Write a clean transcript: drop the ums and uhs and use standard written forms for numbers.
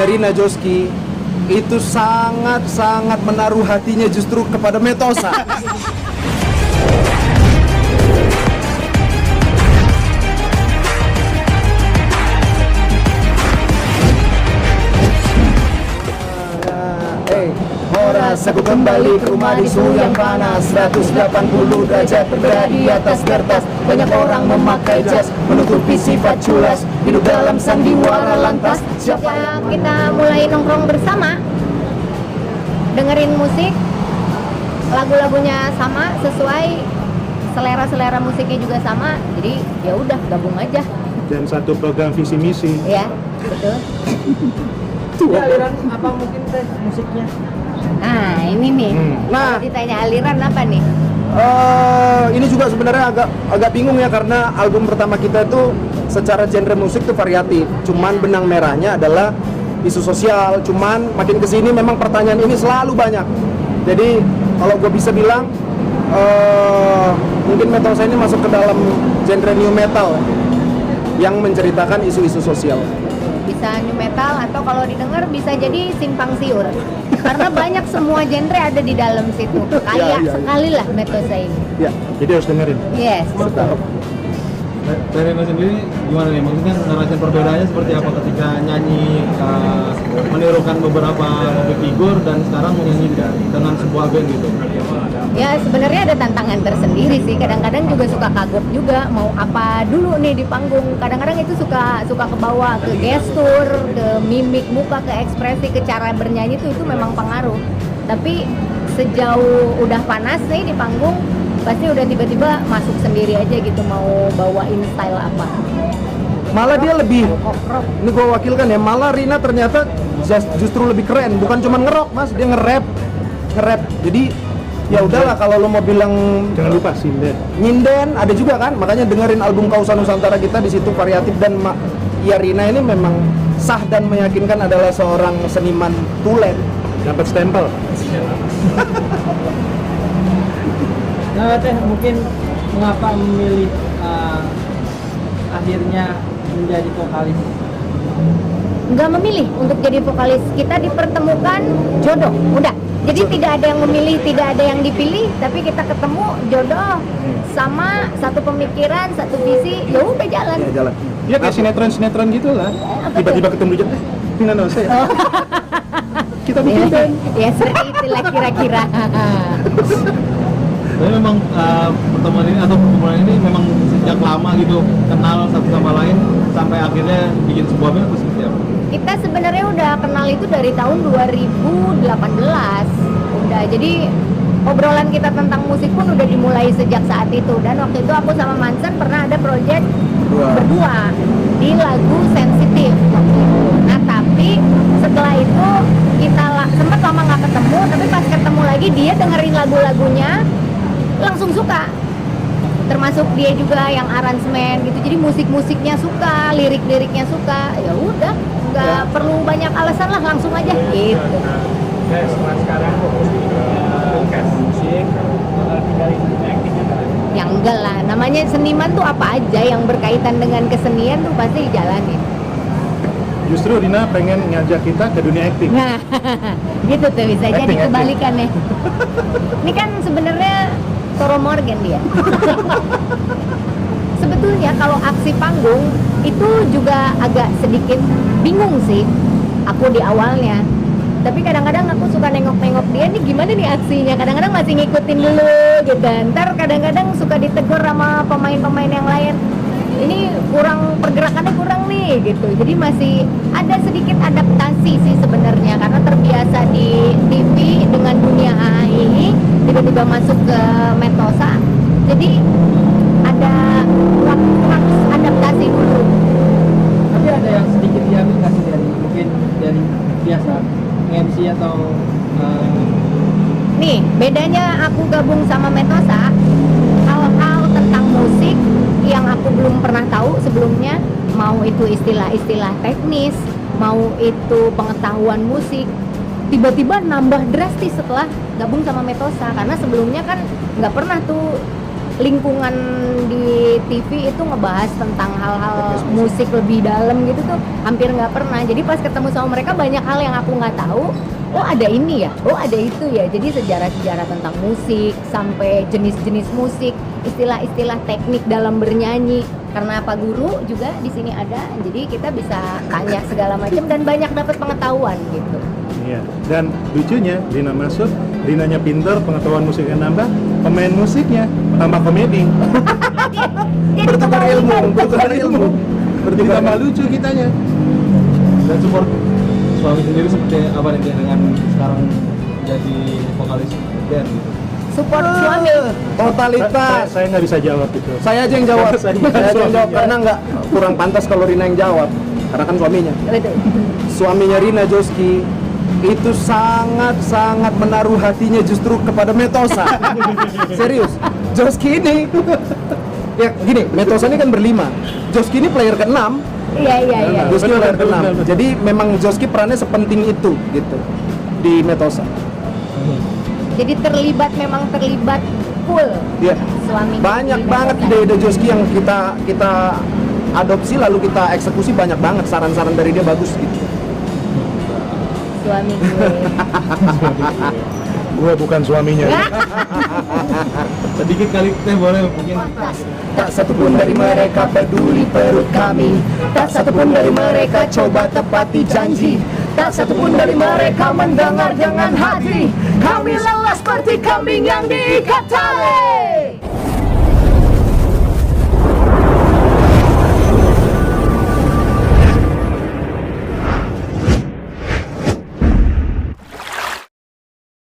lagunya Rina Joski itu sangat menaruh hatinya justru kepada Metosa. Horas, aku kembali ke rumah di suhu yang panas 180 derajat berada di atas kertas. Banyak orang memakai jas menutupi sifat culas, hidup dalam sandiwara lantas. Siapa kita mulai nongkrong bersama, dengerin musik, lagu-lagunya sama, sesuai selera musiknya juga sama. Jadi ya udah gabung aja. Dan satu program visi misi. Ya, betul. Aliran apa mungkin teh musiknya? Nah, ini nih. Nah. Kalau ditanya aliran apa nih? Ini juga sebenarnya agak bingung ya, karena album pertama kita itu secara genre musik tuh variatif. Cuman benang merahnya adalah isu sosial. Cuman makin kesini memang pertanyaan ini selalu banyak. Jadi kalau gue bisa bilang mungkin Metosa ini masuk ke dalam genre new metal yang menceritakan isu-isu sosial. Bisa new metal atau kalau didengar bisa jadi simpang siur. Karena banyak semua genre ada di dalam situ. Kayak Ya. sekali lah Metosa ini. Ya. Jadi harus dengerin. Yes. Dari Rina sendiri gimana nih? Maksudnya ngerasain perbedaannya seperti apa ketika nyanyi menirukan beberapa public figure dan sekarang menyanyi dengan sebuah band gitu? Ya sebenarnya ada tantangan tersendiri sih. Kadang-kadang juga suka kagok juga mau apa dulu nih di panggung. Kadang-kadang itu suka kebawa ke gestur, ke mimik muka, ke ekspresi, ke cara bernyanyi itu memang pengaruh. Tapi sejauh udah panas nih di panggung, pasti udah tiba-tiba masuk sendiri aja gitu mau bawain style apa. Malah dia lebih, Rock. ini gue wakilkan ya, malah Rina ternyata justru lebih keren. Bukan cuma ngerok mas, dia nge-rap. Jadi ya udahlah, kalau lo mau bilang Jangan lupa sinden. nyinden ada juga kan, makanya dengerin album Kausa Nusantara kita, di situ variatif. Dan ya Rina ini memang sah dan meyakinkan adalah seorang seniman tulen. Dapat stempel. Nah teh mungkin mengapa memilih akhirnya menjadi vokalis? Nggak memilih untuk jadi vokalis, kita dipertemukan jodoh, udah. Jadi tidak ada yang memilih, tidak ada yang dipilih, tapi kita ketemu jodoh sama satu pemikiran, satu visi, ya udah jalan. Ya jalan. Ya kayak sinetron gitu lah. Apa Tiba-tiba ketemu dia, Rina Nose ya. Kita bikin band. Ya seperti itulah kira-kira. Tapi memang pertemuan ini memang sejak lama gitu kenal satu sama lain sampai akhirnya bikin sebuah band, atau seperti apa? Kita sebenarnya udah kenal itu dari tahun 2018. Udah, jadi obrolan kita tentang musik pun udah dimulai sejak saat itu. Dan waktu itu aku sama Mansan pernah ada project berdua di lagu Sensitif waktu itu. Nah tapi setelah itu kita sempat lama nggak ketemu, tapi pas ketemu lagi dia dengerin lagu-lagunya langsung suka. Termasuk dia juga yang aransemen gitu, jadi musik-musiknya suka, lirik-liriknya suka. Ya udah, nggak perlu banyak alasan lah, langsung aja gitu. Setelah sekarang fokus di podcast musik, tinggalin actingnya kan? Ya enggak lah, namanya seniman tuh apa aja yang berkaitan dengan kesenian tuh pasti dijalanin. Justru Rina pengen ngajak kita ke dunia acting. Nah, gitu tuh bisa jadi Acting. kebalikannya. Ini kan sebenarnya Toro Morgan dia. Sebetulnya kalau aksi panggung itu juga agak sedikit bingung sih aku di awalnya. Tapi kadang-kadang aku suka nengok-nengok dia nih gimana nih aksinya. Kadang-kadang masih ngikutin dulu gitu. Ntar kadang-kadang suka ditegur sama pemain-pemain yang lain. Ini pergerakannya kurang nih gitu. Jadi masih ada sedikit adaptasi sih sebenarnya, karena terbiasa di TV dengan dunia AA ini, tiba-tiba masuk ke Metosa. Jadi ada waktu harus adaptasi dulu. Tapi ada yang sedikit diambil nggak sih mungkin dari biasa MC atau Nih, bedanya aku gabung sama Metosa, hal-hal tentang musik yang aku belum pernah tahu sebelumnya, mau itu istilah-istilah teknis, mau itu pengetahuan musik, tiba-tiba nambah drastis setelah gabung sama Metosa. Karena sebelumnya kan nggak pernah tuh lingkungan di TV itu ngebahas tentang hal-hal musik lebih dalam gitu tuh hampir nggak pernah. Jadi pas ketemu sama mereka banyak hal yang aku nggak tahu. Oh ada ini ya, oh ada itu ya. Jadi sejarah-sejarah tentang musik sampai jenis-jenis musik, istilah-istilah teknik dalam bernyanyi. Karena Pak Guru juga di sini ada, jadi kita bisa tanya segala macam dan banyak dapat pengetahuan gitu. Iya. Dan lucunya Rina masuk, Rinanya pinter, pengetahuan musiknya nambah, pemain musiknya tambah komedi. Jadi Bertukar ilmu, bertukar ilmu. Jadi tambah lucu kitanya. Dan support suami sendiri seperti apa nih dengan sekarang jadi vokalis band gitu? support suami. Totalitas. Saya nggak bisa jawab itu. Saya aja yang jawab. Saya Saya aja yang jawab suaminya. karena nggak kurang pantas kalau Rina yang jawab. Karena kan suaminya. Betul. Suaminya Rina, Joski, itu sangat menaruh hatinya justru kepada Metosa. Serius. Joski ini ya gini, Metosa ini kan berlima. Joski ini player ke-6. Iya. Joski Betul, player betul, ke-6. betul. Jadi memang Joski perannya sepenting itu gitu di Metosa. Jadi memang terlibat full Iya. suami. Banyak banget ide-ide Joski yang kita adopsi lalu kita eksekusi, banyak banget saran-saran dari dia bagus gitu. Suami gue. Gue bukan suaminya. Sedikit kali teh boleh mungkin. Tak satupun dari mereka peduli perut kami, tak satupun dari mereka coba tepati janji, tak satupun dari mereka mendengar dengan hati. Kami lelah seperti kambing yang diikat tali.